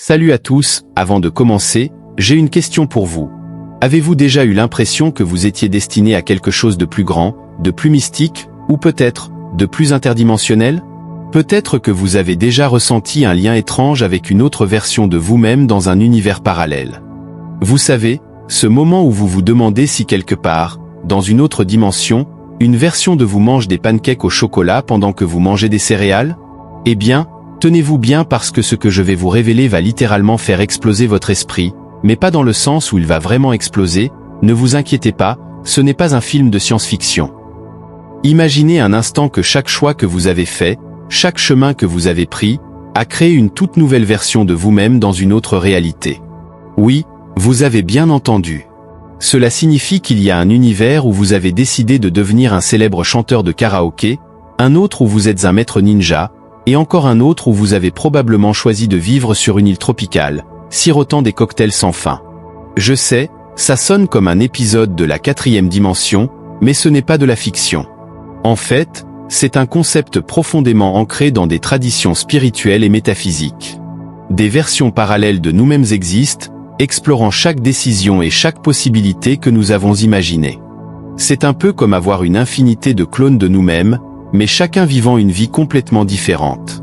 Salut à tous, avant de commencer, j'ai une question pour vous. Avez-vous déjà eu l'impression que vous étiez destiné à quelque chose de plus grand, de plus mystique, ou peut-être, de plus interdimensionnel? Peut-être que vous avez déjà ressenti un lien étrange avec une autre version de vous-même dans un univers parallèle. Vous savez, ce moment où vous vous demandez si quelque part, dans une autre dimension, une version de vous mange des pancakes au chocolat pendant que vous mangez des céréales? Eh bien, tenez-vous bien parce que ce que je vais vous révéler va littéralement faire exploser votre esprit, mais pas dans le sens où il va vraiment exploser, ne vous inquiétez pas, ce n'est pas un film de science-fiction. Imaginez un instant que chaque choix que vous avez fait, chaque chemin que vous avez pris, a créé une toute nouvelle version de vous-même dans une autre réalité. Oui, vous avez bien entendu. Cela signifie qu'il y a un univers où vous avez décidé de devenir un célèbre chanteur de karaoké, un autre où vous êtes un maître ninja, et encore un autre où vous avez probablement choisi de vivre sur une île tropicale, sirotant des cocktails sans fin. Je sais, ça sonne comme un épisode de la 4e dimension, mais ce n'est pas de la fiction. En fait, c'est un concept profondément ancré dans des traditions spirituelles et métaphysiques. Des versions parallèles de nous-mêmes existent, explorant chaque décision et chaque possibilité que nous avons imaginée. C'est un peu comme avoir une infinité de clones de nous-mêmes, mais chacun vivant une vie complètement différente.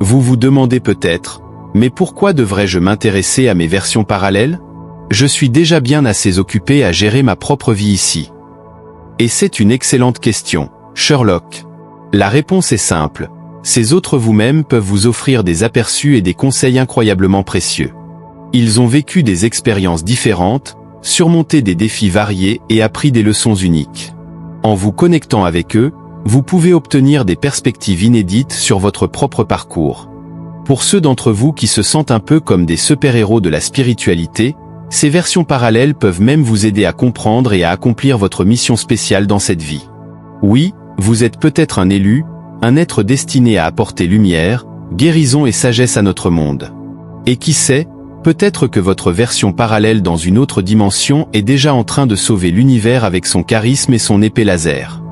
Vous vous demandez peut-être, mais pourquoi devrais-je m'intéresser à mes versions parallèles? Je suis déjà bien assez occupé à gérer ma propre vie ici. Et c'est une excellente question, Sherlock. La réponse est simple, ces autres vous-même peuvent vous offrir des aperçus et des conseils incroyablement précieux. Ils ont vécu des expériences différentes, surmonté des défis variés et appris des leçons uniques. En vous connectant avec eux, vous pouvez obtenir des perspectives inédites sur votre propre parcours. Pour ceux d'entre vous qui se sentent un peu comme des super-héros de la spiritualité, ces versions parallèles peuvent même vous aider à comprendre et à accomplir votre mission spéciale dans cette vie. Oui, vous êtes peut-être un élu, un être destiné à apporter lumière, guérison et sagesse à notre monde. Et qui sait, peut-être que votre version parallèle dans une autre dimension est déjà en train de sauver l'univers avec son charisme et son épée laser.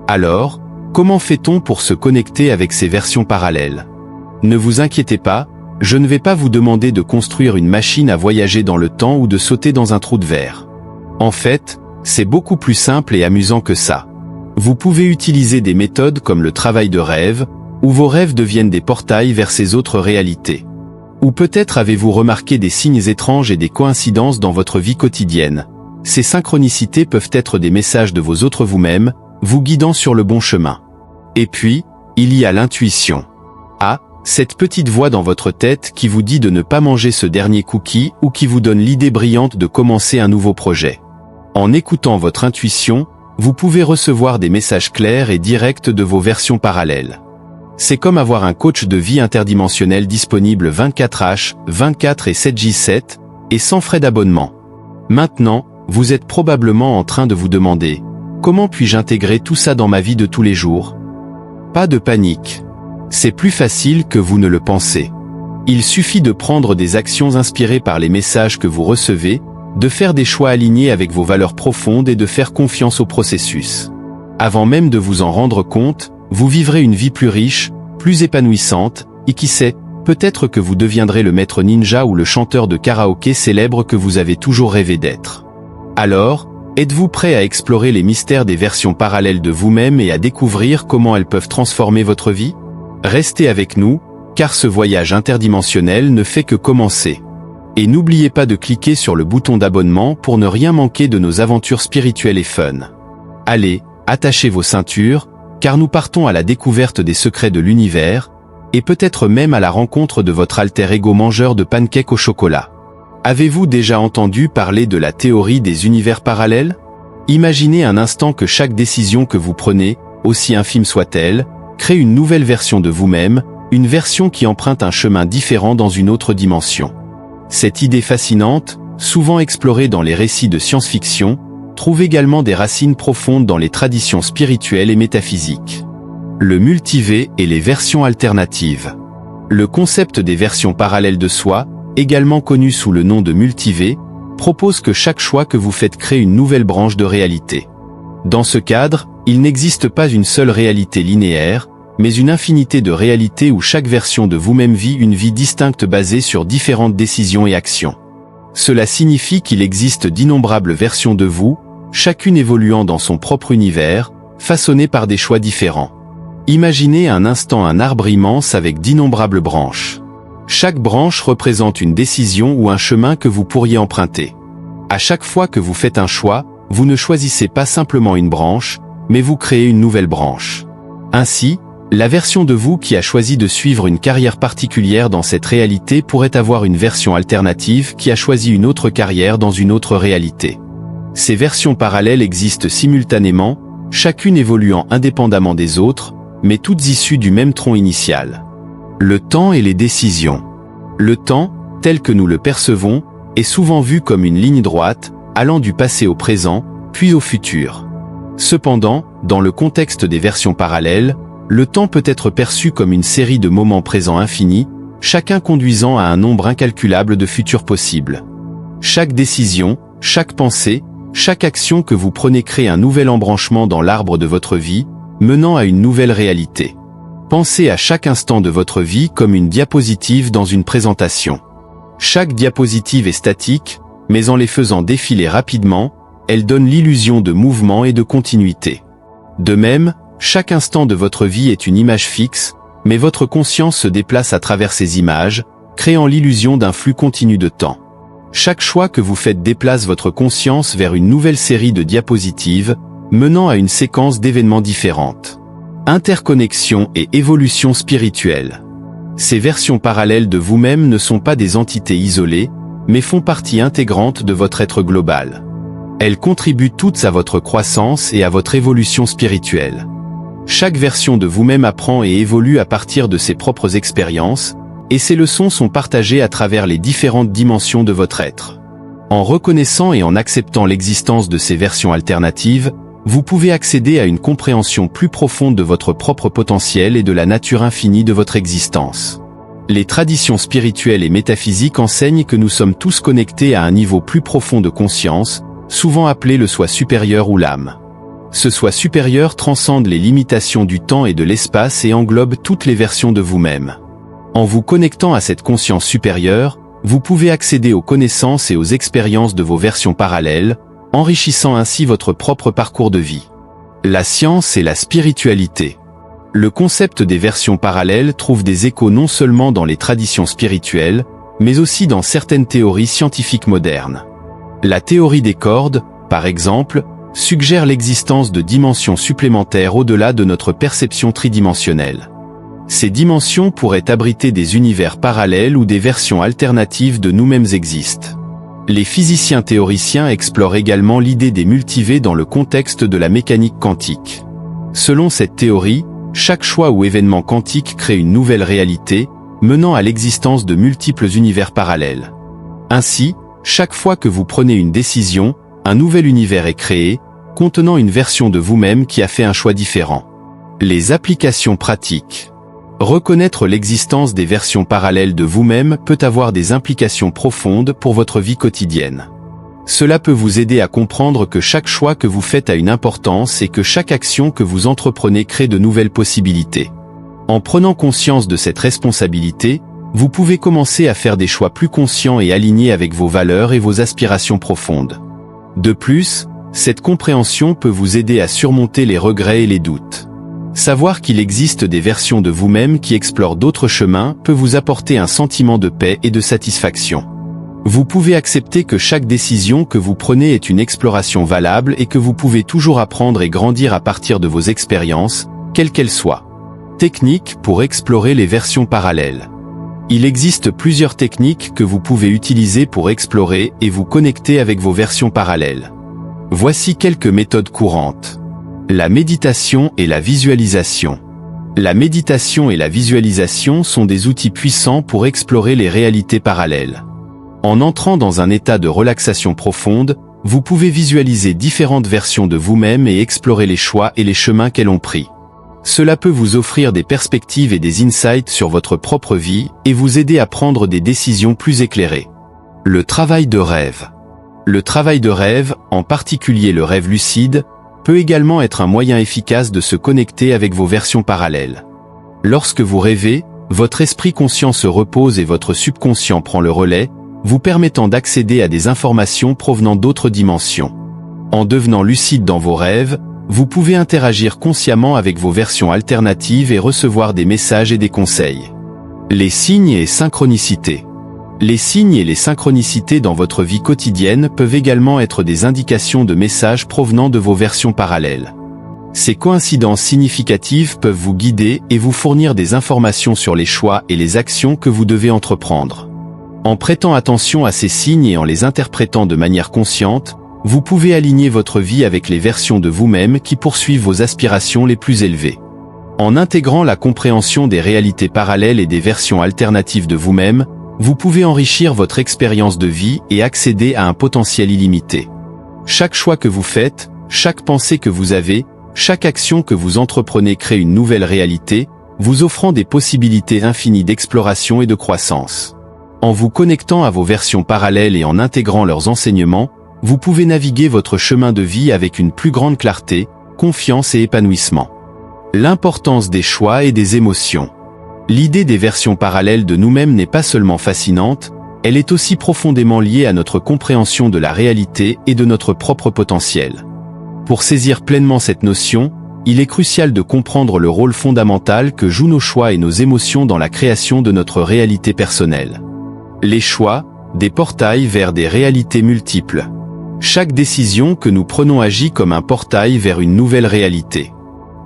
Alors, comment fait-on pour se connecter avec ces versions parallèles? Ne vous inquiétez pas, je ne vais pas vous demander de construire une machine à voyager dans le temps ou de sauter dans un trou de verre. En fait, c'est beaucoup plus simple et amusant que ça. Vous pouvez utiliser des méthodes comme le travail de rêve, où vos rêves deviennent des portails vers ces autres réalités. Ou peut-être avez-vous remarqué des signes étranges et des coïncidences dans votre vie quotidienne. Ces synchronicités peuvent être des messages de vos autres vous-même, vous guidant sur le bon chemin. Et puis, il y a l'intuition. Ah, cette petite voix dans votre tête qui vous dit de ne pas manger ce dernier cookie ou qui vous donne l'idée brillante de commencer un nouveau projet. En écoutant votre intuition, vous pouvez recevoir des messages clairs et directs de vos versions parallèles. C'est comme avoir un coach de vie interdimensionnel disponible 24h, 24 et 7h7, et sans frais d'abonnement. Maintenant, vous êtes probablement en train de vous demander: comment puis-je intégrer tout ça dans ma vie de tous les jours? Pas de panique. C'est plus facile que vous ne le pensez. Il suffit de prendre des actions inspirées par les messages que vous recevez, de faire des choix alignés avec vos valeurs profondes et de faire confiance au processus. Avant même de vous en rendre compte, vous vivrez une vie plus riche, plus épanouissante, et qui sait, peut-être que vous deviendrez le maître ninja ou le chanteur de karaoké célèbre que vous avez toujours rêvé d'être. Alors, êtes-vous prêt à explorer les mystères des versions parallèles de vous-même et à découvrir comment elles peuvent transformer votre vie? Restez avec nous, car ce voyage interdimensionnel ne fait que commencer. Et n'oubliez pas de cliquer sur le bouton d'abonnement pour ne rien manquer de nos aventures spirituelles et fun. Allez, attachez vos ceintures, car nous partons à la découverte des secrets de l'univers, et peut-être même à la rencontre de votre alter ego mangeur de pancakes au chocolat. Avez-vous déjà entendu parler de la théorie des univers parallèles? Imaginez un instant que chaque décision que vous prenez, aussi infime soit-elle, crée une nouvelle version de vous-même, une version qui emprunte un chemin différent dans une autre dimension. Cette idée fascinante, souvent explorée dans les récits de science-fiction, trouve également des racines profondes dans les traditions spirituelles et métaphysiques. Le multivers et les versions alternatives. Le concept des versions parallèles de soi, également connu sous le nom de multivers, propose que chaque choix que vous faites crée une nouvelle branche de réalité. Dans ce cadre, il n'existe pas une seule réalité linéaire, mais une infinité de réalités où chaque version de vous-même vit une vie distincte basée sur différentes décisions et actions. Cela signifie qu'il existe d'innombrables versions de vous, chacune évoluant dans son propre univers, façonnée par des choix différents. Imaginez un instant un arbre immense avec d'innombrables branches. Chaque branche représente une décision ou un chemin que vous pourriez emprunter. À chaque fois que vous faites un choix, vous ne choisissez pas simplement une branche, mais vous créez une nouvelle branche. Ainsi, la version de vous qui a choisi de suivre une carrière particulière dans cette réalité pourrait avoir une version alternative qui a choisi une autre carrière dans une autre réalité. Ces versions parallèles existent simultanément, chacune évoluant indépendamment des autres, mais toutes issues du même tronc initial. Le temps et les décisions. Le temps, tel que nous le percevons, est souvent vu comme une ligne droite, allant du passé au présent, puis au futur. Cependant, dans le contexte des versions parallèles, le temps peut être perçu comme une série de moments présents infinis, chacun conduisant à un nombre incalculable de futurs possibles. Chaque décision, chaque pensée, chaque action que vous prenez crée un nouvel embranchement dans l'arbre de votre vie, menant à une nouvelle réalité. Pensez à chaque instant de votre vie comme une diapositive dans une présentation. Chaque diapositive est statique, mais en les faisant défiler rapidement, elle donne l'illusion de mouvement et de continuité. De même, chaque instant de votre vie est une image fixe, mais votre conscience se déplace à travers ces images, créant l'illusion d'un flux continu de temps. Chaque choix que vous faites déplace votre conscience vers une nouvelle série de diapositives, menant à une séquence d'événements différentes. Interconnexion et évolution spirituelle. Ces versions parallèles de vous-même ne sont pas des entités isolées, mais font partie intégrante de votre être global. Elles contribuent toutes à votre croissance et à votre évolution spirituelle. Chaque version de vous-même apprend et évolue à partir de ses propres expériences, et ces leçons sont partagées à travers les différentes dimensions de votre être. En reconnaissant et en acceptant l'existence de ces versions alternatives, vous pouvez accéder à une compréhension plus profonde de votre propre potentiel et de la nature infinie de votre existence. Les traditions spirituelles et métaphysiques enseignent que nous sommes tous connectés à un niveau plus profond de conscience, souvent appelé le soi supérieur ou l'âme. Ce soi supérieur transcende les limitations du temps et de l'espace et englobe toutes les versions de vous-même. En vous connectant à cette conscience supérieure, vous pouvez accéder aux connaissances et aux expériences de vos versions parallèles, enrichissant ainsi votre propre parcours de vie. La science et la spiritualité. Le concept des versions parallèles trouve des échos non seulement dans les traditions spirituelles, mais aussi dans certaines théories scientifiques modernes. La théorie des cordes, par exemple, suggère l'existence de dimensions supplémentaires au-delà de notre perception tridimensionnelle. Ces dimensions pourraient abriter des univers parallèles où des versions alternatives de nous-mêmes existent. Les physiciens théoriciens explorent également l'idée des multivers dans le contexte de la mécanique quantique. Selon cette théorie, chaque choix ou événement quantique crée une nouvelle réalité, menant à l'existence de multiples univers parallèles. Ainsi, chaque fois que vous prenez une décision, un nouvel univers est créé, contenant une version de vous-même qui a fait un choix différent. Les applications pratiques. Reconnaître l'existence des versions parallèles de vous-même peut avoir des implications profondes pour votre vie quotidienne. Cela peut vous aider à comprendre que chaque choix que vous faites a une importance et que chaque action que vous entreprenez crée de nouvelles possibilités. En prenant conscience de cette responsabilité, vous pouvez commencer à faire des choix plus conscients et alignés avec vos valeurs et vos aspirations profondes. De plus, cette compréhension peut vous aider à surmonter les regrets et les doutes. Savoir qu'il existe des versions de vous-même qui explorent d'autres chemins peut vous apporter un sentiment de paix et de satisfaction. Vous pouvez accepter que chaque décision que vous prenez est une exploration valable et que vous pouvez toujours apprendre et grandir à partir de vos expériences, quelles qu'elles soient. Techniques pour explorer les versions parallèles. Il existe plusieurs techniques que vous pouvez utiliser pour explorer et vous connecter avec vos versions parallèles. Voici quelques méthodes courantes. La méditation et la visualisation. La méditation et la visualisation sont des outils puissants pour explorer les réalités parallèles. En entrant dans un état de relaxation profonde, vous pouvez visualiser différentes versions de vous-même et explorer les choix et les chemins qu'elles ont pris. Cela peut vous offrir des perspectives et des insights sur votre propre vie et vous aider à prendre des décisions plus éclairées. Le travail de rêve. Le travail de rêve, en particulier le rêve lucide, peut également être un moyen efficace de se connecter avec vos versions parallèles. Lorsque vous rêvez, votre esprit conscient se repose et votre subconscient prend le relais, vous permettant d'accéder à des informations provenant d'autres dimensions. En devenant lucide dans vos rêves, vous pouvez interagir consciemment avec vos versions alternatives et recevoir des messages et des conseils. Les signes et synchronicités. Les signes et les synchronicités dans votre vie quotidienne peuvent également être des indications de messages provenant de vos versions parallèles. Ces coïncidences significatives peuvent vous guider et vous fournir des informations sur les choix et les actions que vous devez entreprendre. En prêtant attention à ces signes et en les interprétant de manière consciente, vous pouvez aligner votre vie avec les versions de vous-même qui poursuivent vos aspirations les plus élevées. En intégrant la compréhension des réalités parallèles et des versions alternatives de vous-même, vous pouvez enrichir votre expérience de vie et accéder à un potentiel illimité. Chaque choix que vous faites, chaque pensée que vous avez, chaque action que vous entreprenez crée une nouvelle réalité, vous offrant des possibilités infinies d'exploration et de croissance. En vous connectant à vos versions parallèles et en intégrant leurs enseignements, vous pouvez naviguer votre chemin de vie avec une plus grande clarté, confiance et épanouissement. L'importance des choix et des émotions. L'idée des versions parallèles de nous-mêmes n'est pas seulement fascinante, elle est aussi profondément liée à notre compréhension de la réalité et de notre propre potentiel. Pour saisir pleinement cette notion, il est crucial de comprendre le rôle fondamental que jouent nos choix et nos émotions dans la création de notre réalité personnelle. Les choix, des portails vers des réalités multiples. Chaque décision que nous prenons agit comme un portail vers une nouvelle réalité.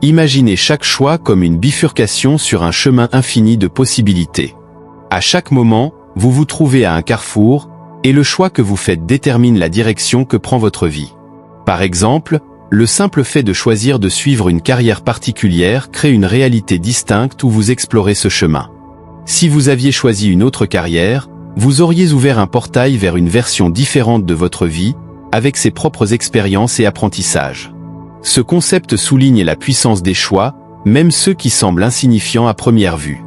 Imaginez chaque choix comme une bifurcation sur un chemin infini de possibilités. À chaque moment, vous vous trouvez à un carrefour, et le choix que vous faites détermine la direction que prend votre vie. Par exemple, le simple fait de choisir de suivre une carrière particulière crée une réalité distincte où vous explorez ce chemin. Si vous aviez choisi une autre carrière, vous auriez ouvert un portail vers une version différente de votre vie, avec ses propres expériences et apprentissages. Ce concept souligne la puissance des choix, même ceux qui semblent insignifiants à première vue.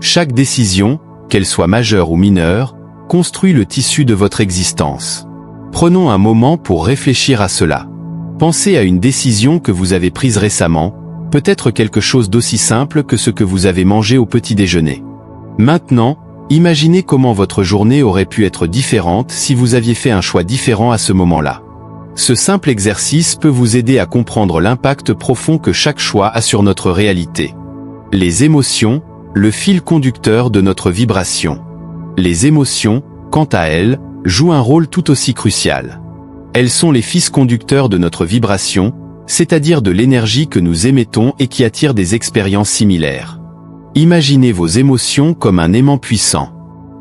Chaque décision, qu'elle soit majeure ou mineure, construit le tissu de votre existence. Prenons un moment pour réfléchir à cela. Pensez à une décision que vous avez prise récemment, peut-être quelque chose d'aussi simple que ce que vous avez mangé au petit déjeuner. Maintenant, imaginez comment votre journée aurait pu être différente si vous aviez fait un choix différent à ce moment-là. Ce simple exercice peut vous aider à comprendre l'impact profond que chaque choix a sur notre réalité. Les émotions, le fil conducteur de notre vibration. Les émotions, quant à elles, jouent un rôle tout aussi crucial. Elles sont les fils conducteurs de notre vibration, c'est-à-dire de l'énergie que nous émettons et qui attire des expériences similaires. Imaginez vos émotions comme un aimant puissant.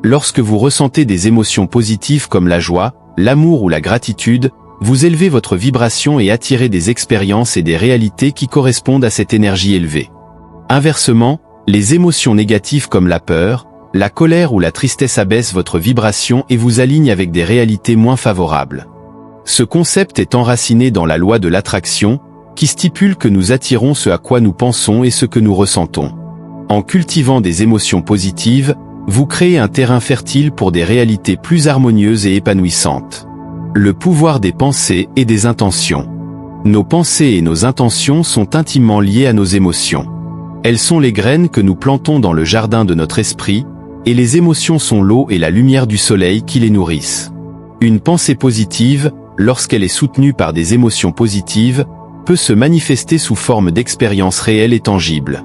Lorsque vous ressentez des émotions positives comme la joie, l'amour ou la gratitude, vous élevez votre vibration et attirez des expériences et des réalités qui correspondent à cette énergie élevée. Inversement, les émotions négatives comme la peur, la colère ou la tristesse abaissent votre vibration et vous alignent avec des réalités moins favorables. Ce concept est enraciné dans la loi de l'attraction, qui stipule que nous attirons ce à quoi nous pensons et ce que nous ressentons. En cultivant des émotions positives, vous créez un terrain fertile pour des réalités plus harmonieuses et épanouissantes. Le pouvoir des pensées et des intentions. Nos pensées et nos intentions sont intimement liées à nos émotions. Elles sont les graines que nous plantons dans le jardin de notre esprit, et les émotions sont l'eau et la lumière du soleil qui les nourrissent. Une pensée positive, lorsqu'elle est soutenue par des émotions positives, peut se manifester sous forme d'expériences réelles et tangibles.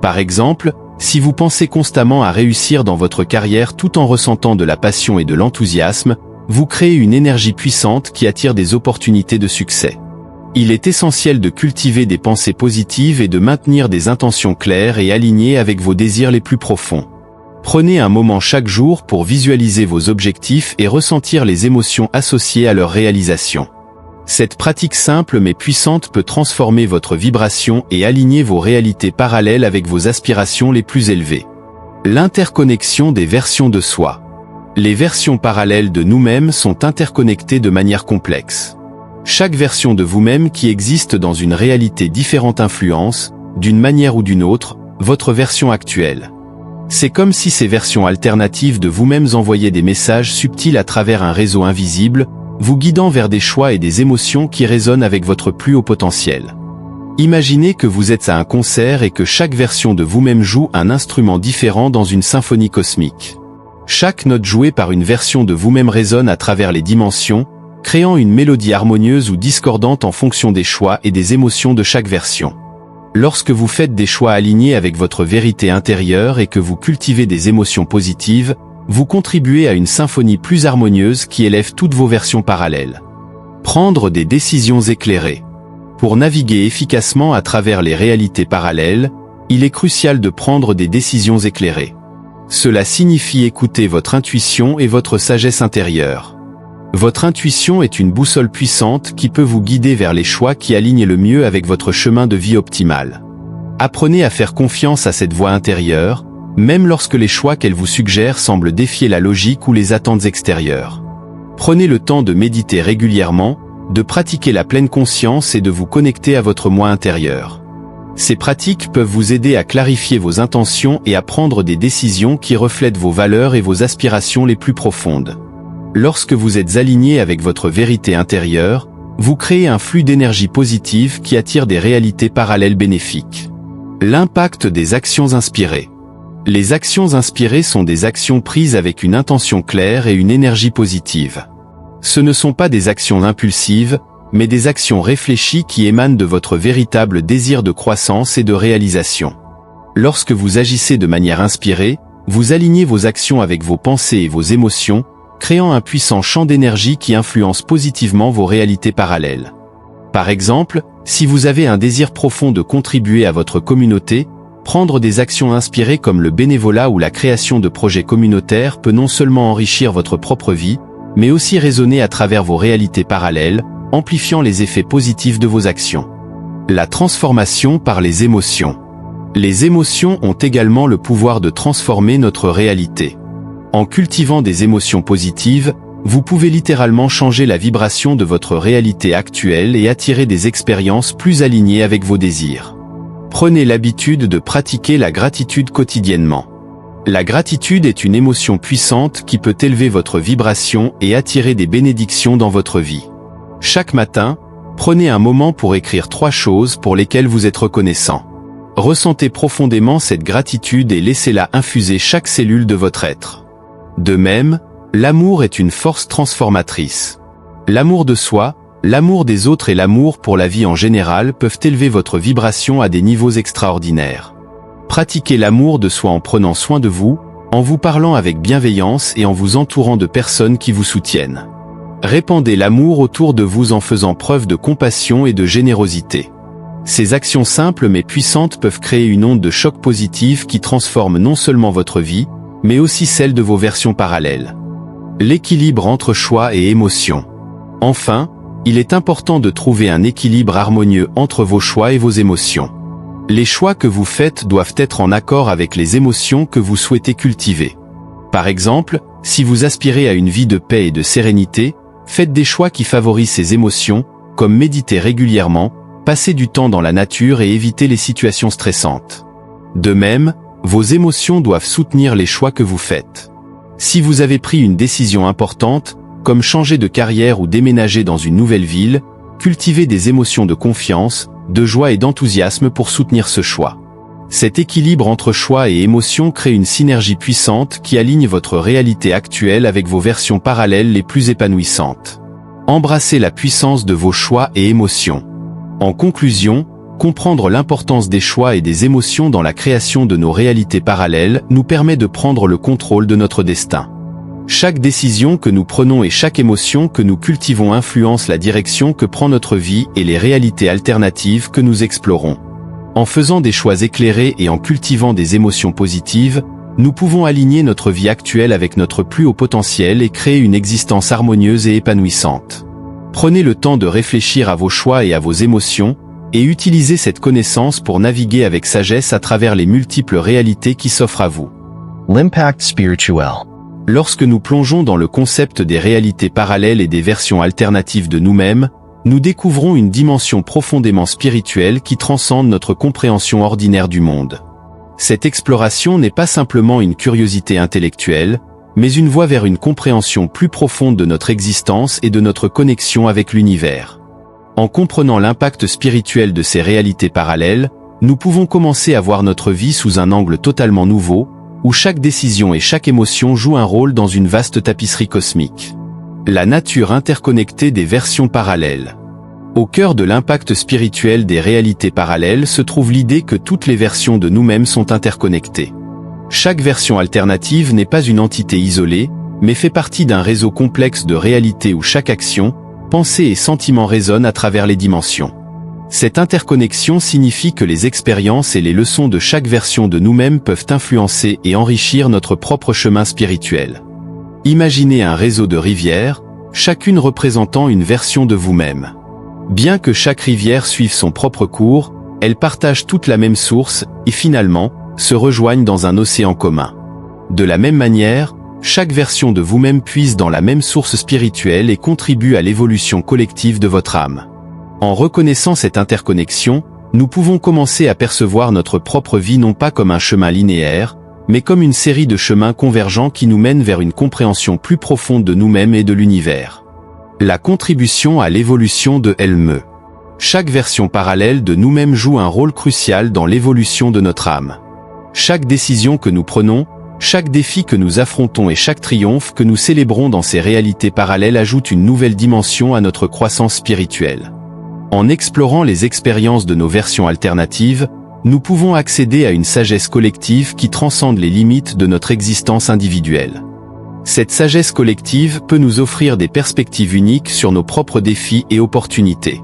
Par exemple, si vous pensez constamment à réussir dans votre carrière tout en ressentant de la passion et de l'enthousiasme, vous créez une énergie puissante qui attire des opportunités de succès. Il est essentiel de cultiver des pensées positives et de maintenir des intentions claires et alignées avec vos désirs les plus profonds. Prenez un moment chaque jour pour visualiser vos objectifs et ressentir les émotions associées à leur réalisation. Cette pratique simple mais puissante peut transformer votre vibration et aligner vos réalités parallèles avec vos aspirations les plus élevées. L'interconnexion des versions de soi. Les versions parallèles de nous-mêmes sont interconnectées de manière complexe. Chaque version de vous-même qui existe dans une réalité différente influence, d'une manière ou d'une autre, votre version actuelle. C'est comme si ces versions alternatives de vous-même envoyaient des messages subtils à travers un réseau invisible, vous guidant vers des choix et des émotions qui résonnent avec votre plus haut potentiel. Imaginez que vous êtes à un concert et que chaque version de vous-même joue un instrument différent dans une symphonie cosmique. Chaque note jouée par une version de vous-même résonne à travers les dimensions, créant une mélodie harmonieuse ou discordante en fonction des choix et des émotions de chaque version. Lorsque vous faites des choix alignés avec votre vérité intérieure et que vous cultivez des émotions positives, vous contribuez à une symphonie plus harmonieuse qui élève toutes vos versions parallèles. Prendre des décisions éclairées. Pour naviguer efficacement à travers les réalités parallèles, il est crucial de prendre des décisions éclairées. Cela signifie écouter votre intuition et votre sagesse intérieure. Votre intuition est une boussole puissante qui peut vous guider vers les choix qui alignent le mieux avec votre chemin de vie optimal. Apprenez à faire confiance à cette voix intérieure, même lorsque les choix qu'elle vous suggère semblent défier la logique ou les attentes extérieures. Prenez le temps de méditer régulièrement, de pratiquer la pleine conscience et de vous connecter à votre moi intérieur. Ces pratiques peuvent vous aider à clarifier vos intentions et à prendre des décisions qui reflètent vos valeurs et vos aspirations les plus profondes. Lorsque vous êtes aligné avec votre vérité intérieure, vous créez un flux d'énergie positive qui attire des réalités parallèles bénéfiques. L'impact des actions inspirées. Les actions inspirées sont des actions prises avec une intention claire et une énergie positive. Ce ne sont pas des actions impulsives, mais des actions réfléchies qui émanent de votre véritable désir de croissance et de réalisation. Lorsque vous agissez de manière inspirée, vous alignez vos actions avec vos pensées et vos émotions, créant un puissant champ d'énergie qui influence positivement vos réalités parallèles. Par exemple, si vous avez un désir profond de contribuer à votre communauté, prendre des actions inspirées comme le bénévolat ou la création de projets communautaires peut non seulement enrichir votre propre vie, mais aussi résonner à travers vos réalités parallèles, amplifiant les effets positifs de vos actions. La transformation par les émotions. Les émotions ont également le pouvoir de transformer notre réalité. En cultivant des émotions positives, vous pouvez littéralement changer la vibration de votre réalité actuelle et attirer des expériences plus alignées avec vos désirs. Prenez l'habitude de pratiquer la gratitude quotidiennement. La gratitude est une émotion puissante qui peut élever votre vibration et attirer des bénédictions dans votre vie. Chaque matin, prenez un moment pour écrire 3 choses pour lesquelles vous êtes reconnaissant. Ressentez profondément cette gratitude et laissez-la infuser chaque cellule de votre être. De même, l'amour est une force transformatrice. L'amour de soi, l'amour des autres et l'amour pour la vie en général peuvent élever votre vibration à des niveaux extraordinaires. Pratiquez l'amour de soi en prenant soin de vous, en vous parlant avec bienveillance et en vous entourant de personnes qui vous soutiennent. Répandez l'amour autour de vous en faisant preuve de compassion et de générosité. Ces actions simples mais puissantes peuvent créer une onde de choc positive qui transforme non seulement votre vie, mais aussi celle de vos versions parallèles. L'équilibre entre choix et émotion. Enfin, il est important de trouver un équilibre harmonieux entre vos choix et vos émotions. Les choix que vous faites doivent être en accord avec les émotions que vous souhaitez cultiver. Par exemple, si vous aspirez à une vie de paix et de sérénité, faites des choix qui favorisent ces émotions, comme méditer régulièrement, passer du temps dans la nature et éviter les situations stressantes. De même, vos émotions doivent soutenir les choix que vous faites. Si vous avez pris une décision importante, comme changer de carrière ou déménager dans une nouvelle ville, cultivez des émotions de confiance, de joie et d'enthousiasme pour soutenir ce choix. Cet équilibre entre choix et émotion crée une synergie puissante qui aligne votre réalité actuelle avec vos versions parallèles les plus épanouissantes. Embrassez la puissance de vos choix et émotions. En conclusion, comprendre l'importance des choix et des émotions dans la création de nos réalités parallèles nous permet de prendre le contrôle de notre destin. Chaque décision que nous prenons et chaque émotion que nous cultivons influence la direction que prend notre vie et les réalités alternatives que nous explorons. En faisant des choix éclairés et en cultivant des émotions positives, nous pouvons aligner notre vie actuelle avec notre plus haut potentiel et créer une existence harmonieuse et épanouissante. Prenez le temps de réfléchir à vos choix et à vos émotions, et utilisez cette connaissance pour naviguer avec sagesse à travers les multiples réalités qui s'offrent à vous. L'impact spirituel. Lorsque nous plongeons dans le concept des réalités parallèles et des versions alternatives de nous-mêmes, nous découvrons une dimension profondément spirituelle qui transcende notre compréhension ordinaire du monde. Cette exploration n'est pas simplement une curiosité intellectuelle, mais une voie vers une compréhension plus profonde de notre existence et de notre connexion avec l'univers. En comprenant l'impact spirituel de ces réalités parallèles, nous pouvons commencer à voir notre vie sous un angle totalement nouveau, où chaque décision et chaque émotion jouent un rôle dans une vaste tapisserie cosmique. La nature interconnectée des versions parallèles. Au cœur de l'impact spirituel des réalités parallèles se trouve l'idée que toutes les versions de nous-mêmes sont interconnectées. Chaque version alternative n'est pas une entité isolée, mais fait partie d'un réseau complexe de réalités où chaque action, pensée et sentiment résonnent à travers les dimensions. Cette interconnexion signifie que les expériences et les leçons de chaque version de nous-mêmes peuvent influencer et enrichir notre propre chemin spirituel. Imaginez un réseau de rivières, chacune représentant une version de vous-même. Bien que chaque rivière suive son propre cours, elles partagent toutes la même source et finalement, se rejoignent dans un océan commun. De la même manière, chaque version de vous-même puise dans la même source spirituelle et contribue à l'évolution collective de votre âme. En reconnaissant cette interconnexion, nous pouvons commencer à percevoir notre propre vie non pas comme un chemin linéaire, mais comme une série de chemins convergents qui nous mènent vers une compréhension plus profonde de nous-mêmes et de l'univers. La contribution à l'évolution de Elme. Chaque version parallèle de nous-mêmes joue un rôle crucial dans l'évolution de notre âme. Chaque décision que nous prenons, chaque défi que nous affrontons et chaque triomphe que nous célébrons dans ces réalités parallèles ajoute une nouvelle dimension à notre croissance spirituelle. En explorant les expériences de nos versions alternatives, nous pouvons accéder à une sagesse collective qui transcende les limites de notre existence individuelle. Cette sagesse collective peut nous offrir des perspectives uniques sur nos propres défis et opportunités.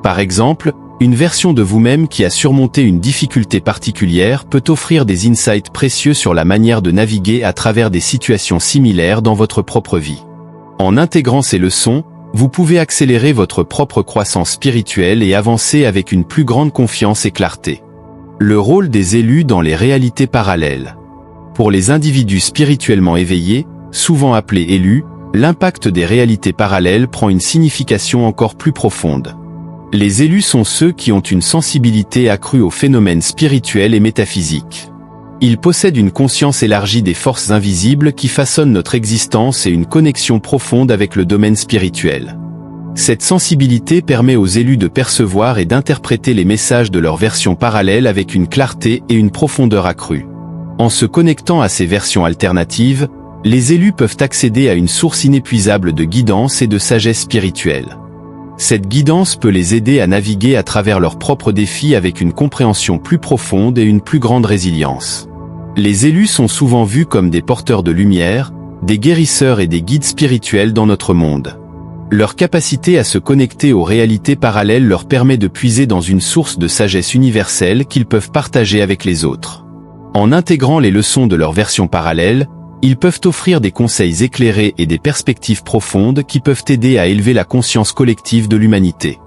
Par exemple, une version de vous-même qui a surmonté une difficulté particulière peut offrir des insights précieux sur la manière de naviguer à travers des situations similaires dans votre propre vie. En intégrant ces leçons, vous pouvez accélérer votre propre croissance spirituelle et avancer avec une plus grande confiance et clarté. Le rôle des élus dans les réalités parallèles. Pour les individus spirituellement éveillés, souvent appelés élus, l'impact des réalités parallèles prend une signification encore plus profonde. Les élus sont ceux qui ont une sensibilité accrue aux phénomènes spirituels et métaphysiques. Ils possèdent une conscience élargie des forces invisibles qui façonnent notre existence et une connexion profonde avec le domaine spirituel. Cette sensibilité permet aux élus de percevoir et d'interpréter les messages de leurs versions parallèles avec une clarté et une profondeur accrues. En se connectant à ces versions alternatives, les élus peuvent accéder à une source inépuisable de guidance et de sagesse spirituelle. Cette guidance peut les aider à naviguer à travers leurs propres défis avec une compréhension plus profonde et une plus grande résilience. Les élus sont souvent vus comme des porteurs de lumière, des guérisseurs et des guides spirituels dans notre monde. Leur capacité à se connecter aux réalités parallèles leur permet de puiser dans une source de sagesse universelle qu'ils peuvent partager avec les autres. En intégrant les leçons de leur version parallèle, ils peuvent offrir des conseils éclairés et des perspectives profondes qui peuvent aider à élever la conscience collective de l'humanité.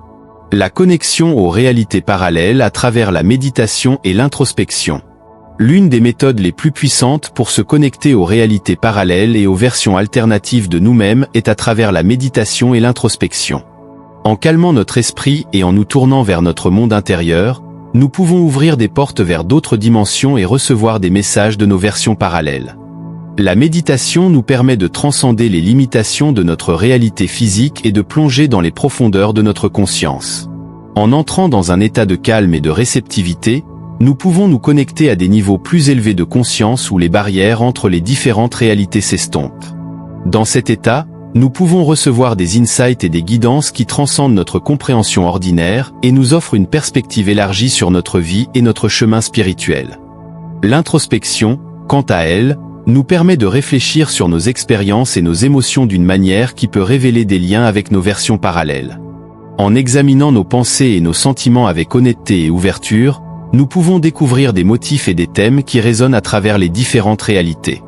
La connexion aux réalités parallèles à travers la méditation et l'introspection. L'une des méthodes les plus puissantes pour se connecter aux réalités parallèles et aux versions alternatives de nous-mêmes est à travers la méditation et l'introspection. En calmant notre esprit et en nous tournant vers notre monde intérieur, nous pouvons ouvrir des portes vers d'autres dimensions et recevoir des messages de nos versions parallèles. La méditation nous permet de transcender les limitations de notre réalité physique et de plonger dans les profondeurs de notre conscience. En entrant dans un état de calme et de réceptivité, nous pouvons nous connecter à des niveaux plus élevés de conscience où les barrières entre les différentes réalités s'estompent. Dans cet état, nous pouvons recevoir des insights et des guidances qui transcendent notre compréhension ordinaire et nous offrent une perspective élargie sur notre vie et notre chemin spirituel. L'introspection, quant à elle, nous permet de réfléchir sur nos expériences et nos émotions d'une manière qui peut révéler des liens avec nos versions parallèles. En examinant nos pensées et nos sentiments avec honnêteté et ouverture, nous pouvons découvrir des motifs et des thèmes qui résonnent à travers les différentes réalités.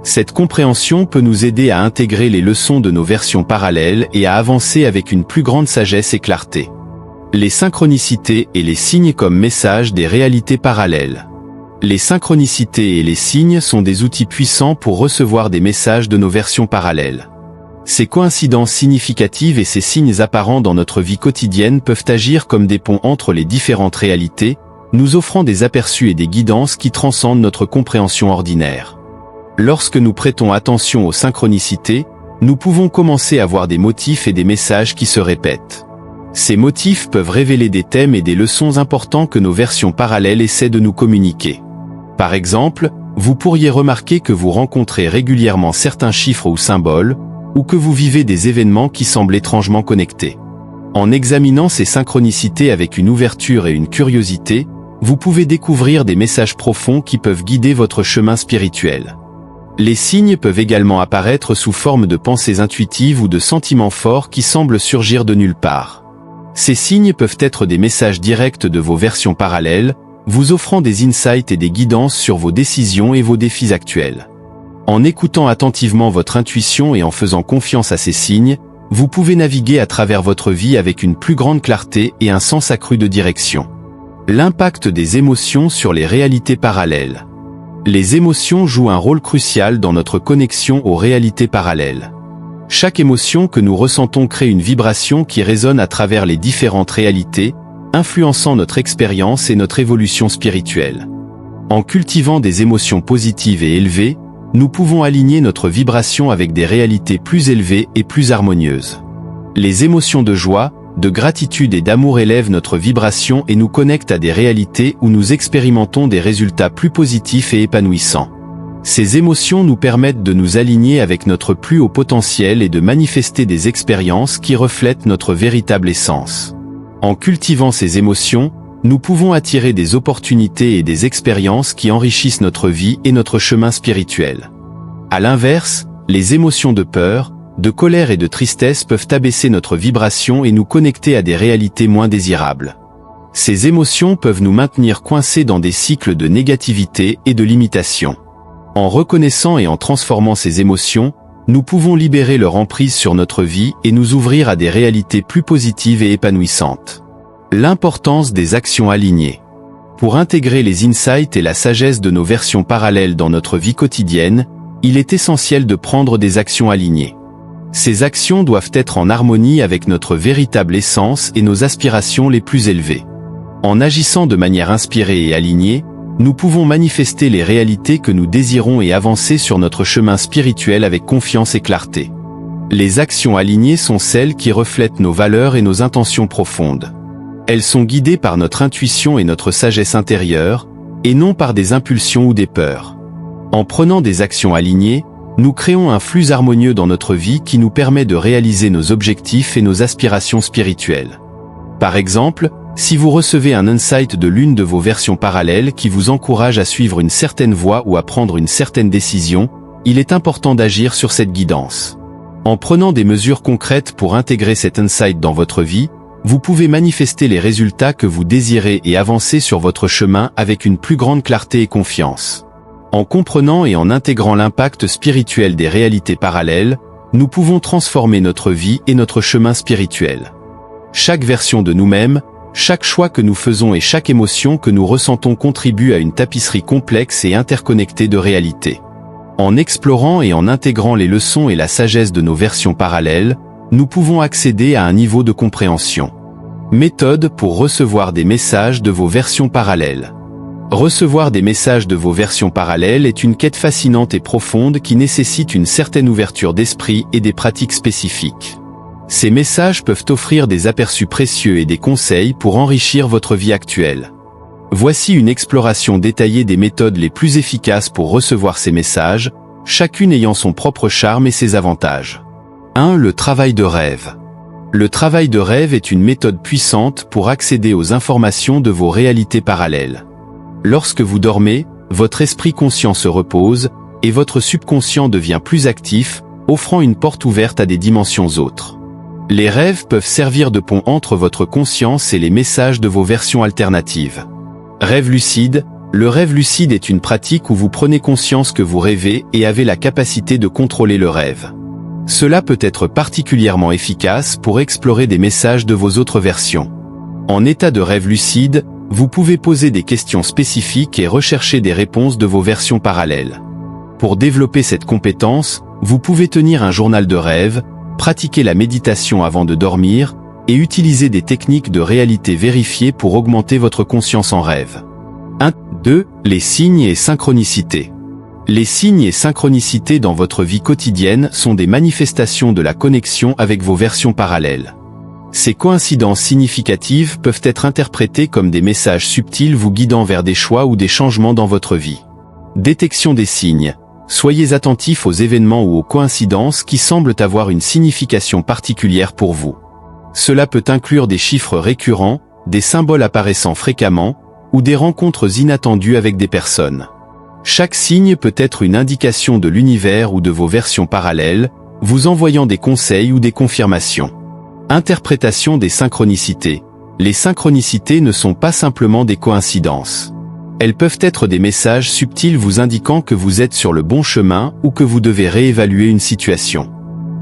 Cette compréhension peut nous aider à intégrer les leçons de nos versions parallèles et à avancer avec une plus grande sagesse et clarté. Les synchronicités et les signes comme messages des réalités parallèles. Les synchronicités et les signes sont des outils puissants pour recevoir des messages de nos versions parallèles. Ces coïncidences significatives et ces signes apparents dans notre vie quotidienne peuvent agir comme des ponts entre les différentes réalités, nous offrant des aperçus et des guidances qui transcendent notre compréhension ordinaire. Lorsque nous prêtons attention aux synchronicités, nous pouvons commencer à voir des motifs et des messages qui se répètent. Ces motifs peuvent révéler des thèmes et des leçons importants que nos versions parallèles essaient de nous communiquer. Par exemple, vous pourriez remarquer que vous rencontrez régulièrement certains chiffres ou symboles, ou que vous vivez des événements qui semblent étrangement connectés. En examinant ces synchronicités avec une ouverture et une curiosité, vous pouvez découvrir des messages profonds qui peuvent guider votre chemin spirituel. Les signes peuvent également apparaître sous forme de pensées intuitives ou de sentiments forts qui semblent surgir de nulle part. Ces signes peuvent être des messages directs de vos versions parallèles, vous offrant des insights et des guidances sur vos décisions et vos défis actuels. En écoutant attentivement votre intuition et en faisant confiance à ces signes, vous pouvez naviguer à travers votre vie avec une plus grande clarté et un sens accru de direction. L'impact des émotions sur les réalités parallèles. Les émotions jouent un rôle crucial dans notre connexion aux réalités parallèles. Chaque émotion que nous ressentons crée une vibration qui résonne à travers les différentes réalités, influençant notre expérience et notre évolution spirituelle. En cultivant des émotions positives et élevées, nous pouvons aligner notre vibration avec des réalités plus élevées et plus harmonieuses. Les émotions de joie, de gratitude et d'amour élèvent notre vibration et nous connectent à des réalités où nous expérimentons des résultats plus positifs et épanouissants. Ces émotions nous permettent de nous aligner avec notre plus haut potentiel et de manifester des expériences qui reflètent notre véritable essence. En cultivant ces émotions, nous pouvons attirer des opportunités et des expériences qui enrichissent notre vie et notre chemin spirituel. À l'inverse, les émotions de peur, de colère et de tristesse peuvent abaisser notre vibration et nous connecter à des réalités moins désirables. Ces émotions peuvent nous maintenir coincés dans des cycles de négativité et de limitation. En reconnaissant et en transformant ces émotions, nous pouvons libérer leur emprise sur notre vie et nous ouvrir à des réalités plus positives et épanouissantes. L'importance des actions alignées. Pour intégrer les insights et la sagesse de nos versions parallèles dans notre vie quotidienne, il est essentiel de prendre des actions alignées. Ces actions doivent être en harmonie avec notre véritable essence et nos aspirations les plus élevées. En agissant de manière inspirée et alignée, nous pouvons manifester les réalités que nous désirons et avancer sur notre chemin spirituel avec confiance et clarté. Les actions alignées sont celles qui reflètent nos valeurs et nos intentions profondes. Elles sont guidées par notre intuition et notre sagesse intérieure, et non par des impulsions ou des peurs. En prenant des actions alignées, nous créons un flux harmonieux dans notre vie qui nous permet de réaliser nos objectifs et nos aspirations spirituelles. Par exemple, si vous recevez un insight de l'une de vos versions parallèles qui vous encourage à suivre une certaine voie ou à prendre une certaine décision, il est important d'agir sur cette guidance. En prenant des mesures concrètes pour intégrer cet insight dans votre vie, vous pouvez manifester les résultats que vous désirez et avancer sur votre chemin avec une plus grande clarté et confiance. En comprenant et en intégrant l'impact spirituel des réalités parallèles, nous pouvons transformer notre vie et notre chemin spirituel. Chaque version de nous-mêmes, chaque choix que nous faisons et chaque émotion que nous ressentons contribue à une tapisserie complexe et interconnectée de réalités. En explorant et en intégrant les leçons et la sagesse de nos versions parallèles, nous pouvons accéder à un niveau de compréhension. Méthode pour recevoir des messages de vos versions parallèles. Recevoir des messages de vos versions parallèles est une quête fascinante et profonde qui nécessite une certaine ouverture d'esprit et des pratiques spécifiques. Ces messages peuvent offrir des aperçus précieux et des conseils pour enrichir votre vie actuelle. Voici une exploration détaillée des méthodes les plus efficaces pour recevoir ces messages, chacune ayant son propre charme et ses avantages. 1. Le travail de rêve. Le travail de rêve est une méthode puissante pour accéder aux informations de vos réalités parallèles. Lorsque vous dormez, votre esprit conscient se repose, et votre subconscient devient plus actif, offrant une porte ouverte à des dimensions autres. Les rêves peuvent servir de pont entre votre conscience et les messages de vos versions alternatives. Rêve lucide. Le rêve lucide est une pratique où vous prenez conscience que vous rêvez et avez la capacité de contrôler le rêve. Cela peut être particulièrement efficace pour explorer des messages de vos autres versions. En état de rêve lucide, vous pouvez poser des questions spécifiques et rechercher des réponses de vos versions parallèles. Pour développer cette compétence, vous pouvez tenir un journal de rêve, pratiquer la méditation avant de dormir, et utiliser des techniques de réalité vérifiée pour augmenter votre conscience en rêve. 1. 2. Les signes et synchronicités. Les signes et synchronicités dans votre vie quotidienne sont des manifestations de la connexion avec vos versions parallèles. Ces coïncidences significatives peuvent être interprétées comme des messages subtils vous guidant vers des choix ou des changements dans votre vie. Détection des signes. Soyez attentifs aux événements ou aux coïncidences qui semblent avoir une signification particulière pour vous. Cela peut inclure des chiffres récurrents, des symboles apparaissant fréquemment, ou des rencontres inattendues avec des personnes. Chaque signe peut être une indication de l'univers ou de vos versions parallèles, vous envoyant des conseils ou des confirmations. Interprétation des synchronicités. Les synchronicités ne sont pas simplement des coïncidences. Elles peuvent être des messages subtils vous indiquant que vous êtes sur le bon chemin ou que vous devez réévaluer une situation.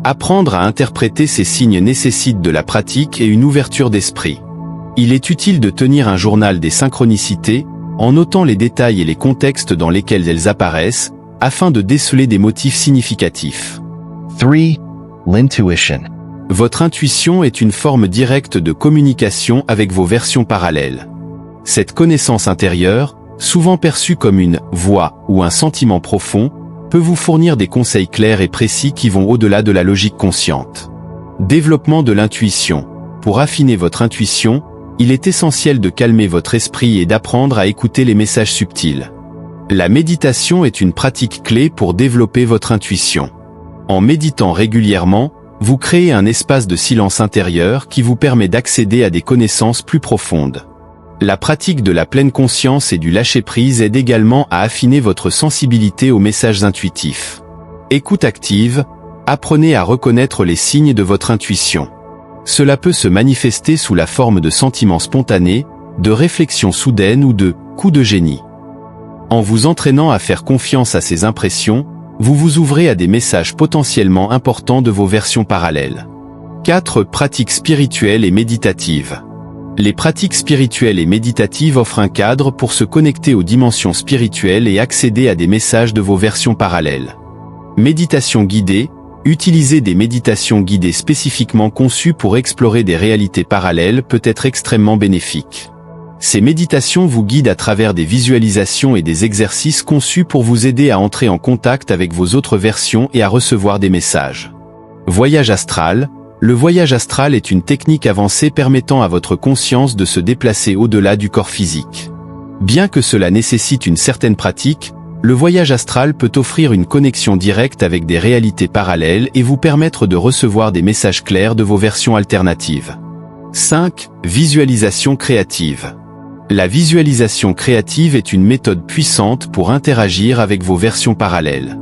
Apprendre à interpréter ces signes nécessite de la pratique et une ouverture d'esprit. Il est utile de tenir un journal des synchronicités, en notant les détails et les contextes dans lesquels elles apparaissent, afin de déceler des motifs significatifs. 3. L'intuition. Votre intuition est une forme directe de communication avec vos versions parallèles. Cette connaissance intérieure, souvent perçue comme une voix ou un sentiment profond, peut vous fournir des conseils clairs et précis qui vont au-delà de la logique consciente. Développement de l'intuition. Pour affiner votre intuition, il est essentiel de calmer votre esprit et d'apprendre à écouter les messages subtils. La méditation est une pratique clé pour développer votre intuition. En méditant régulièrement, vous créez un espace de silence intérieur qui vous permet d'accéder à des connaissances plus profondes. La pratique de la pleine conscience et du lâcher-prise aide également à affiner votre sensibilité aux messages intuitifs. Écoute active, apprenez à reconnaître les signes de votre intuition. Cela peut se manifester sous la forme de sentiments spontanés, de réflexions soudaines ou de coups de génie. En vous entraînant à faire confiance à ces impressions, vous vous ouvrez à des messages potentiellement importants de vos versions parallèles. 4. Pratiques spirituelles et méditatives. Les pratiques spirituelles et méditatives offrent un cadre pour se connecter aux dimensions spirituelles et accéder à des messages de vos versions parallèles. Méditation guidée. Utiliser des méditations guidées spécifiquement conçues pour explorer des réalités parallèles peut être extrêmement bénéfique. Ces méditations vous guident à travers des visualisations et des exercices conçus pour vous aider à entrer en contact avec vos autres versions et à recevoir des messages. Voyage astral. Le voyage astral est une technique avancée permettant à votre conscience de se déplacer au-delà du corps physique. Bien que cela nécessite une certaine pratique, le voyage astral peut offrir une connexion directe avec des réalités parallèles et vous permettre de recevoir des messages clairs de vos versions alternatives. 5. Visualisation créative. La visualisation créative est une méthode puissante pour interagir avec vos versions parallèles.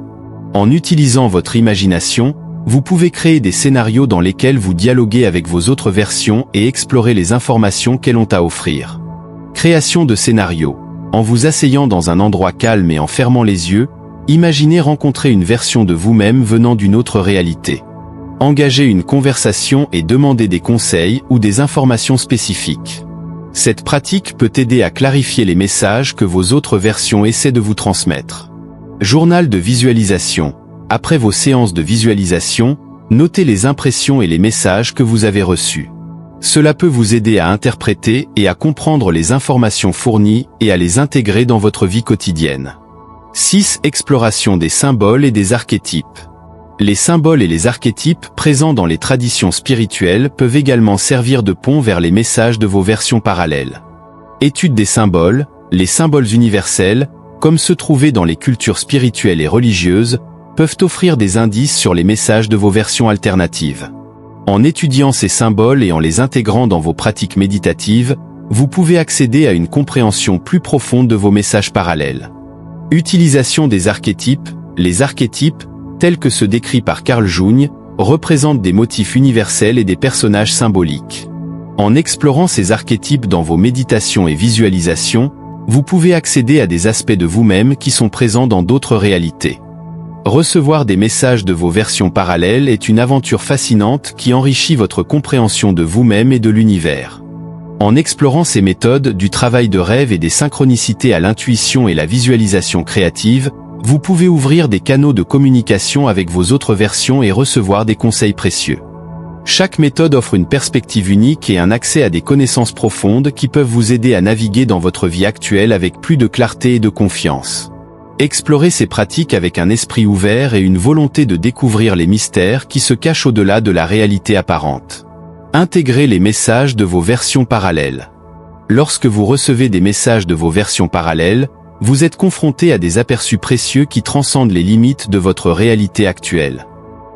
En utilisant votre imagination, vous pouvez créer des scénarios dans lesquels vous dialoguez avec vos autres versions et explorer les informations qu'elles ont à offrir. Création de scénarios. En vous asseyant dans un endroit calme et en fermant les yeux, imaginez rencontrer une version de vous-même venant d'une autre réalité. Engagez une conversation et demandez des conseils ou des informations spécifiques. Cette pratique peut aider à clarifier les messages que vos autres versions essaient de vous transmettre. Journal de visualisation. Après vos séances de visualisation, notez les impressions et les messages que vous avez reçus. Cela peut vous aider à interpréter et à comprendre les informations fournies et à les intégrer dans votre vie quotidienne. 6. Exploration des symboles et des archétypes. Les symboles et les archétypes présents dans les traditions spirituelles peuvent également servir de pont vers les messages de vos versions parallèles. Étude des symboles, les symboles universels, comme ceux trouvés dans les cultures spirituelles et religieuses, peuvent offrir des indices sur les messages de vos versions alternatives. En étudiant ces symboles et en les intégrant dans vos pratiques méditatives, vous pouvez accéder à une compréhension plus profonde de vos messages parallèles. Utilisation des archétypes. Les archétypes, tels que ceux décrits par Carl Jung, représentent des motifs universels et des personnages symboliques. En explorant ces archétypes dans vos méditations et visualisations, vous pouvez accéder à des aspects de vous-même qui sont présents dans d'autres réalités. Recevoir des messages de vos versions parallèles est une aventure fascinante qui enrichit votre compréhension de vous-même et de l'univers. En explorant ces méthodes du travail de rêve et des synchronicités à l'intuition et la visualisation créative, vous pouvez ouvrir des canaux de communication avec vos autres versions et recevoir des conseils précieux. Chaque méthode offre une perspective unique et un accès à des connaissances profondes qui peuvent vous aider à naviguer dans votre vie actuelle avec plus de clarté et de confiance. Explorez ces pratiques avec un esprit ouvert et une volonté de découvrir les mystères qui se cachent au-delà de la réalité apparente. Intégrez les messages de vos versions parallèles. Lorsque vous recevez des messages de vos versions parallèles, vous êtes confronté à des aperçus précieux qui transcendent les limites de votre réalité actuelle.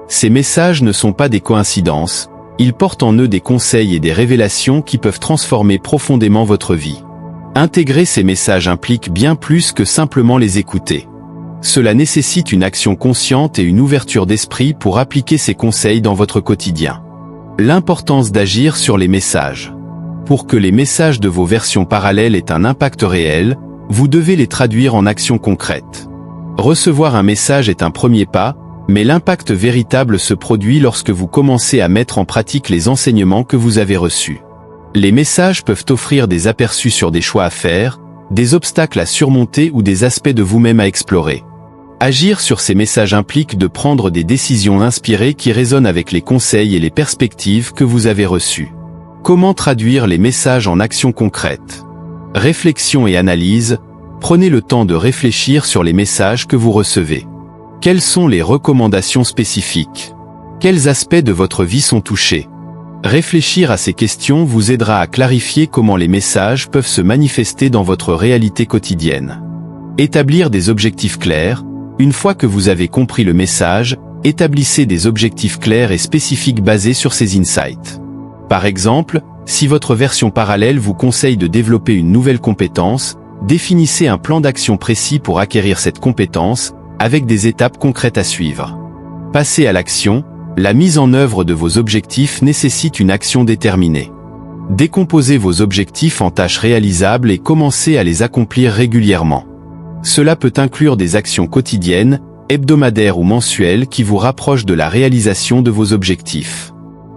Ces messages ne sont pas des coïncidences, ils portent en eux des conseils et des révélations qui peuvent transformer profondément votre vie. Intégrer ces messages implique bien plus que simplement les écouter. Cela nécessite une action consciente et une ouverture d'esprit pour appliquer ces conseils dans votre quotidien. L'importance d'agir sur les messages. Pour que les messages de vos versions parallèles aient un impact réel, vous devez les traduire en actions concrètes. Recevoir un message est un premier pas, mais l'impact véritable se produit lorsque vous commencez à mettre en pratique les enseignements que vous avez reçus. Les messages peuvent offrir des aperçus sur des choix à faire, des obstacles à surmonter ou des aspects de vous-même à explorer. Agir sur ces messages implique de prendre des décisions inspirées qui résonnent avec les conseils et les perspectives que vous avez reçus. Comment traduire les messages en actions concrètes? Réflexion et analyse. Prenez le temps de réfléchir sur les messages que vous recevez. Quelles sont les recommandations spécifiques? Quels aspects de votre vie sont touchés? Réfléchir à ces questions vous aidera à clarifier comment les messages peuvent se manifester dans votre réalité quotidienne. Établir des objectifs clairs. Une fois que vous avez compris le message, établissez des objectifs clairs et spécifiques basés sur ces insights. Par exemple, si votre version parallèle vous conseille de développer une nouvelle compétence, définissez un plan d'action précis pour acquérir cette compétence, avec des étapes concrètes à suivre. Passez à l'action. La mise en œuvre de vos objectifs nécessite une action déterminée. Décomposez vos objectifs en tâches réalisables et commencez à les accomplir régulièrement. Cela peut inclure des actions quotidiennes, hebdomadaires ou mensuelles qui vous rapprochent de la réalisation de vos objectifs.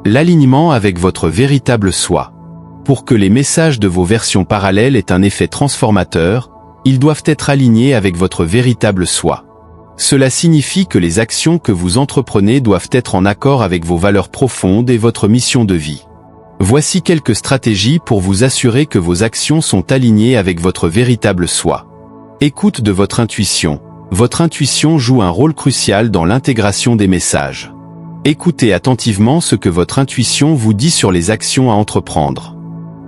L'alignement avec votre véritable soi. Pour que les messages de vos versions parallèles aient un effet transformateur, ils doivent être alignés avec votre véritable soi. Cela signifie que les actions que vous entreprenez doivent être en accord avec vos valeurs profondes et votre mission de vie. Voici quelques stratégies pour vous assurer que vos actions sont alignées avec votre véritable soi. Écoute de votre intuition. Votre intuition joue un rôle crucial dans l'intégration des messages. Écoutez attentivement ce que votre intuition vous dit sur les actions à entreprendre.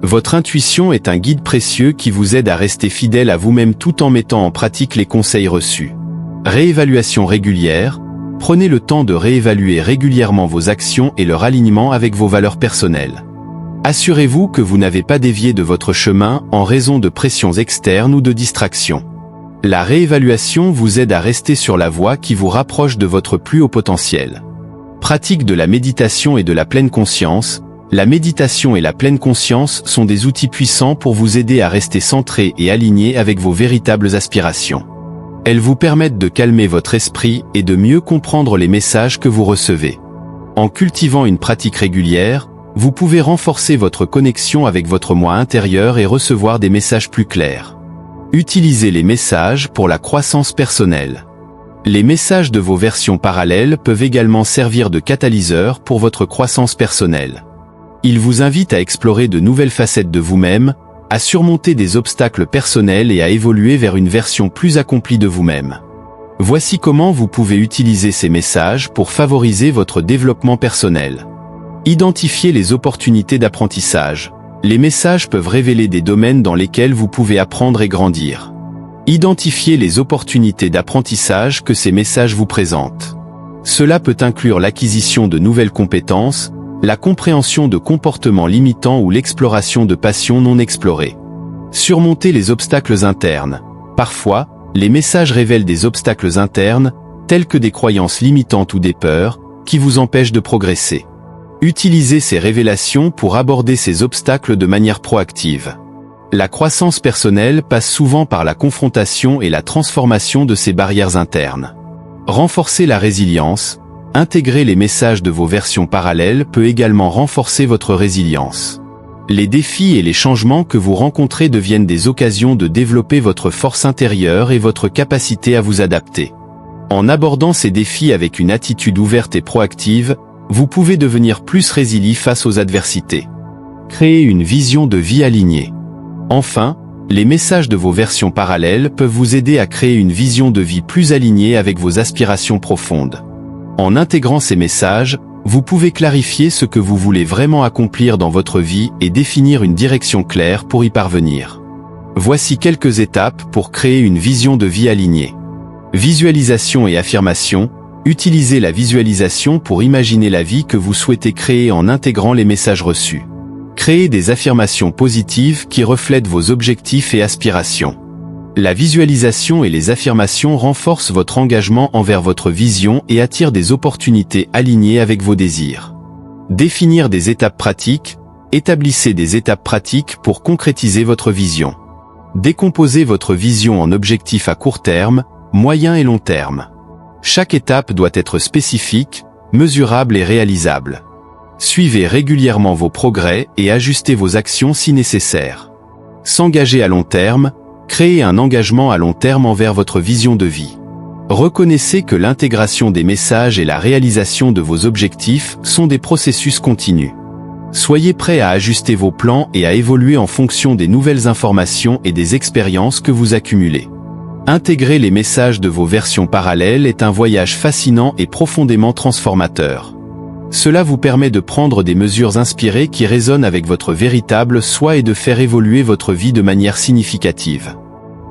Votre intuition est un guide précieux qui vous aide à rester fidèle à vous-même tout en mettant en pratique les conseils reçus. Réévaluation régulière. Prenez le temps de réévaluer régulièrement vos actions et leur alignement avec vos valeurs personnelles. Assurez-vous que vous n'avez pas dévié de votre chemin en raison de pressions externes ou de distractions. La réévaluation vous aide à rester sur la voie qui vous rapproche de votre plus haut potentiel. Pratique de la méditation et de la pleine conscience. La méditation et la pleine conscience sont des outils puissants pour vous aider à rester centré et aligné avec vos véritables aspirations. Elles vous permettent de calmer votre esprit et de mieux comprendre les messages que vous recevez. En cultivant une pratique régulière, vous pouvez renforcer votre connexion avec votre moi intérieur et recevoir des messages plus clairs. Utilisez les messages pour la croissance personnelle. Les messages de vos versions parallèles peuvent également servir de catalyseur pour votre croissance personnelle. Ils vous invitent à explorer de nouvelles facettes de vous-même, à surmonter des obstacles personnels et à évoluer vers une version plus accomplie de vous-même. Voici comment vous pouvez utiliser ces messages pour favoriser votre développement personnel. Identifiez les opportunités d'apprentissage. Les messages peuvent révéler des domaines dans lesquels vous pouvez apprendre et grandir. Identifiez les opportunités d'apprentissage que ces messages vous présentent. Cela peut inclure l'acquisition de nouvelles compétences, la compréhension de comportements limitants ou l'exploration de passions non explorées. Surmonter les obstacles internes. Parfois, les messages révèlent des obstacles internes, tels que des croyances limitantes ou des peurs, qui vous empêchent de progresser. Utilisez ces révélations pour aborder ces obstacles de manière proactive. La croissance personnelle passe souvent par la confrontation et la transformation de ces barrières internes. Renforcer la résilience. Intégrer les messages de vos versions parallèles peut également renforcer votre résilience. Les défis et les changements que vous rencontrez deviennent des occasions de développer votre force intérieure et votre capacité à vous adapter. En abordant ces défis avec une attitude ouverte et proactive, vous pouvez devenir plus résilient face aux adversités. Créer une vision de vie alignée. Enfin, les messages de vos versions parallèles peuvent vous aider à créer une vision de vie plus alignée avec vos aspirations profondes. En intégrant ces messages, Vous pouvez clarifier ce que vous voulez vraiment accomplir dans votre vie et définir une direction claire pour y parvenir. Voici quelques étapes pour créer une vision de vie alignée. Visualisation et affirmation. Utilisez la visualisation pour imaginer la vie que vous souhaitez créer en intégrant les messages reçus. Créez des affirmations positives qui reflètent vos objectifs et aspirations. La visualisation et les affirmations renforcent votre engagement envers votre vision et attirent des opportunités alignées avec vos désirs. Définir des étapes pratiques. Établissez des étapes pratiques pour concrétiser votre vision. Décomposez votre vision en objectifs à court terme, moyen et long terme. Chaque étape doit être spécifique, mesurable et réalisable. Suivez régulièrement vos progrès et ajustez vos actions si nécessaire. S'engager à long terme. Créez un engagement à long terme envers votre vision de vie. Reconnaissez que l'intégration des messages et la réalisation de vos objectifs sont des processus continus. Soyez prêt à ajuster vos plans et à évoluer en fonction des nouvelles informations et des expériences que vous accumulez. Intégrer les messages de vos versions parallèles est un voyage fascinant et profondément transformateur. Cela vous permet de prendre des mesures inspirées qui résonnent avec votre véritable soi et de faire évoluer votre vie de manière significative.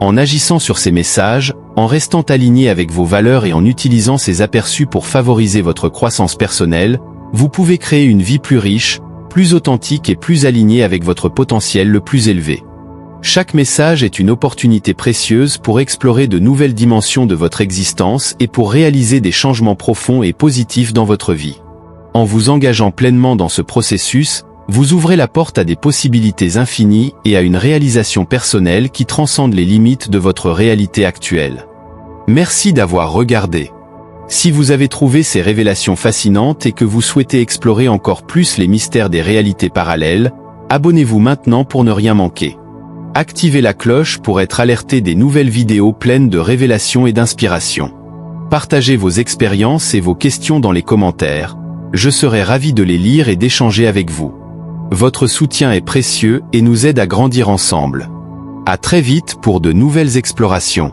En agissant sur ces messages, en restant aligné avec vos valeurs et en utilisant ces aperçus pour favoriser votre croissance personnelle, vous pouvez créer une vie plus riche, plus authentique et plus alignée avec votre potentiel le plus élevé. Chaque message est une opportunité précieuse pour explorer de nouvelles dimensions de votre existence et pour réaliser des changements profonds et positifs dans votre vie. En vous engageant pleinement dans ce processus, vous ouvrez la porte à des possibilités infinies et à une réalisation personnelle qui transcende les limites de votre réalité actuelle. Merci d'avoir regardé. Si vous avez trouvé ces révélations fascinantes et que vous souhaitez explorer encore plus les mystères des réalités parallèles, abonnez-vous maintenant pour ne rien manquer. Activez la cloche pour être alerté des nouvelles vidéos pleines de révélations et d'inspiration. Partagez vos expériences et vos questions dans les commentaires. Je serai ravi de les lire et d'échanger avec vous. Votre soutien est précieux et nous aide à grandir ensemble. À très vite pour de nouvelles explorations.